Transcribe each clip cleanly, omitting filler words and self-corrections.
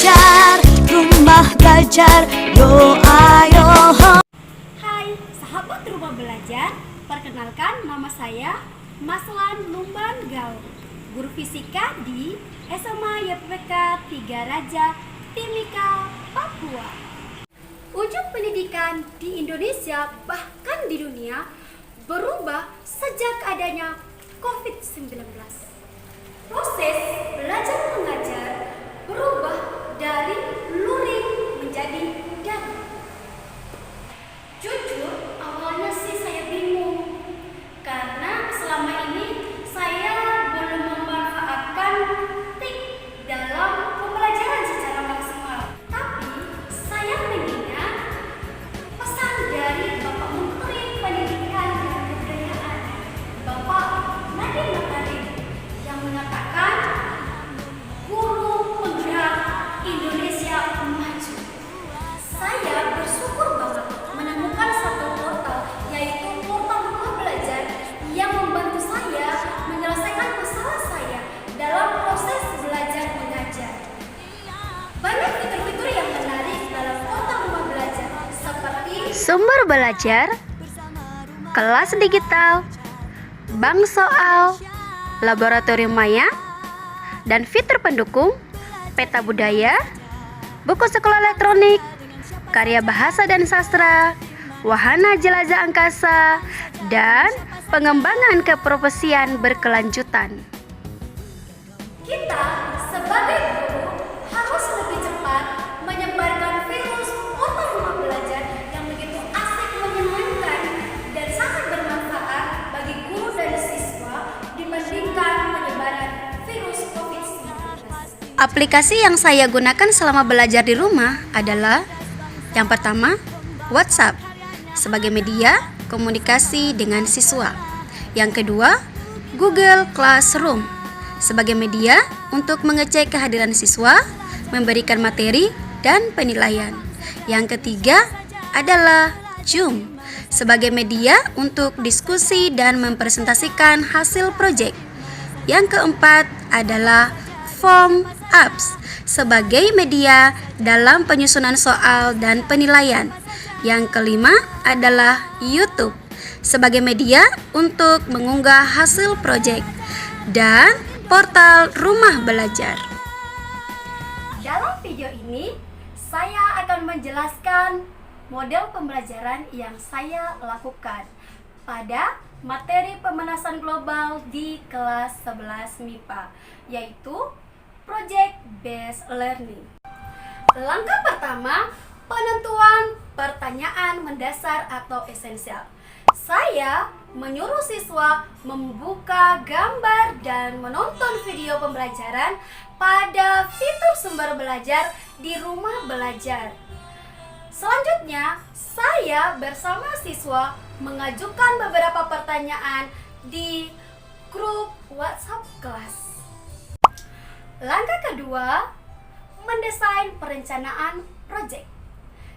belajar, rumah belajar, yo ayo ho. Hai sahabat rumah belajar, perkenalkan nama saya Maslan Lumban Gaul, guru fisika di SMA YPK 3 Raja, Timika, Papua. Ujung pendidikan di Indonesia bahkan di dunia berubah sejak adanya COVID-19. Proses belajar mengajar berubah dari luring menjadi daring. Jujur, awalnya sih saya bingung karena selama ini saya belum memanfaatkan TIK dalam pembelajaran secara maksimal. Tapi saya mengingat pesan dari Bapak Menteri Pendidikan dan Kebudayaan, Bapak Nadiem Makarim, yang mengatakan guru penggerak Indonesia maju. Saya bersyukur banget menemukan satu portal, yaitu portal rumah belajar yang membantu saya menyelesaikan masalah saya dalam proses belajar mengajar. Banyak fitur-fitur yang menarik dalam portal rumah belajar seperti Sumber belajar, kelas digital, bank soal, laboratorium maya, dan fitur pendukung, peta budaya, buku sekolah elektronik, karya bahasa dan sastra, wahana jelajah angkasa, dan pengembangan keprofesian berkelanjutan. kita sebagai guru harus lebih cepat menyebarkan virus portal rumah belajar yang begitu asik, menyenangkan, dan sangat bermanfaat bagi guru dan siswa dibandingkan penyebaran virus COVID-19. Aplikasi yang saya gunakan selama belajar di rumah adalah yang pertama, WhatsApp sebagai media komunikasi dengan siswa. Yang kedua, Google Classroom sebagai media untuk mengecek kehadiran siswa, memberikan materi, dan penilaian. Yang ketiga adalah Zoom sebagai media untuk diskusi dan mempresentasikan hasil proyek. Yang keempat adalah Form Apps sebagai media dalam penyusunan soal dan penilaian. Yang kelima adalah YouTube sebagai media untuk mengunggah hasil proyek, dan portal rumah belajar. Dalam video ini, saya akan menjelaskan model pembelajaran yang saya lakukan pada materi pemanasan global di kelas 11 MIPA, yaitu Project Based Learning. Langkah pertama, penentuan pertanyaan mendasar atau esensial. Saya menyuruh siswa membuka gambar dan menonton video pembelajaran pada fitur sumber belajar di rumah belajar. Selanjutnya, saya bersama siswa mengajukan beberapa pertanyaan di grup WhatsApp kelas. Langkah kedua, mendesain perencanaan proyek.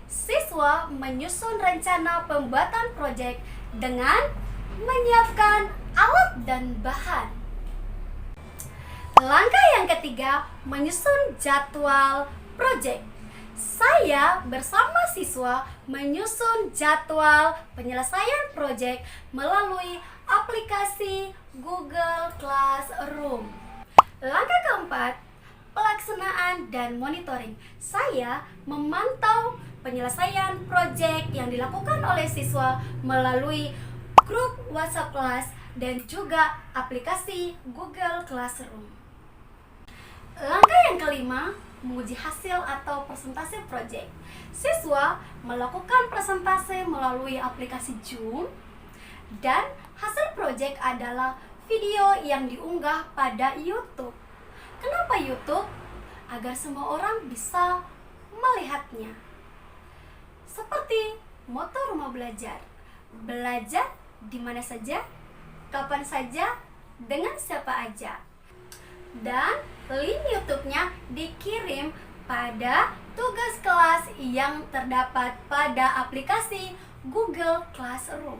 Siswa menyusun rencana pembuatan proyek dengan menyiapkan alat dan bahan. Langkah yang ketiga, menyusun jadwal proyek. Saya bersama siswa menyusun jadwal penyelesaian proyek melalui aplikasi Google Classroom. Langkah keempat, pelaksanaan dan monitoring. Saya memantau penyelesaian proyek yang dilakukan oleh siswa melalui grup WhatsApp kelas dan juga aplikasi Google Classroom. Langkah yang kelima, menguji hasil atau presentasi proyek. Siswa melakukan presentasi melalui aplikasi Zoom, dan hasil proyek adalah video yang diunggah pada YouTube. Kenapa YouTube? Agar semua orang bisa melihatnya. Seperti moto rumah belajar, belajar di mana saja, kapan saja, dengan siapa aja. Dan link YouTube-nya dikirim pada tugas kelas yang terdapat pada aplikasi Google Classroom.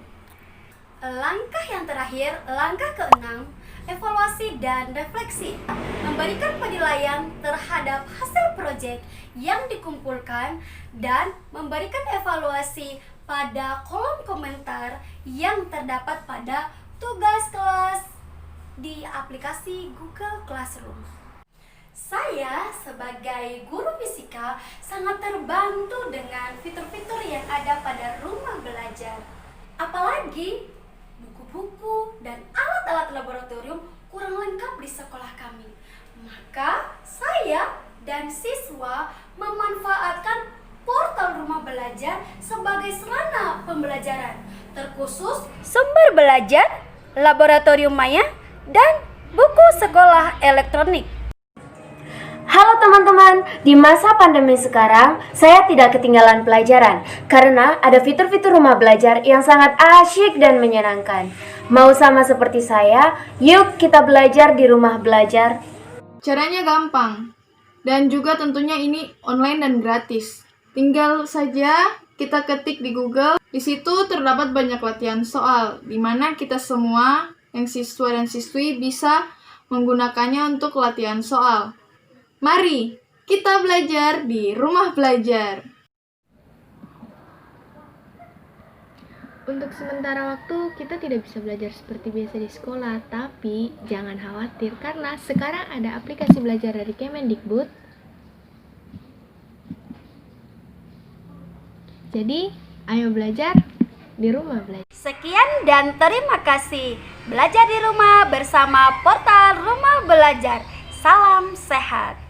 Langkah yang terakhir, langkah keenam evaluasi dan refleksi, memberikan penilaian terhadap hasil proyek yang dikumpulkan, dan memberikan evaluasi pada kolom komentar yang terdapat pada tugas kelas di aplikasi Google Classroom. Saya sebagai guru fisika sangat terbantu dengan fitur-fitur yang ada pada rumah belajar. Apalagi buku-buku dan alat-alat laboratorium kurang lengkap di sekolah kami. Maka saya dan siswa memanfaatkan portal rumah belajar sebagai sarana pembelajaran, terkhusus sumber belajar, laboratorium maya, dan buku sekolah elektronik. Halo teman-teman, di masa pandemi sekarang, saya tidak ketinggalan pelajaran karena ada fitur-fitur rumah belajar yang sangat asyik dan menyenangkan. Mau sama seperti saya? Yuk kita belajar di rumah belajar. Caranya gampang, dan juga tentunya ini online dan gratis. Tinggal saja kita ketik di Google, di situ terdapat banyak latihan soal, di mana kita semua yang siswa dan siswi bisa menggunakannya untuk latihan soal. Mari kita belajar di rumah belajar. Untuk sementara waktu kita tidak bisa belajar seperti biasa di sekolah, tapi jangan khawatir karena sekarang ada aplikasi belajar dari Kemendikbud. Jadi, ayo belajar di rumah belajar. Sekian dan terima kasih. Belajar di rumah bersama portal Rumah Belajar. Salam sehat.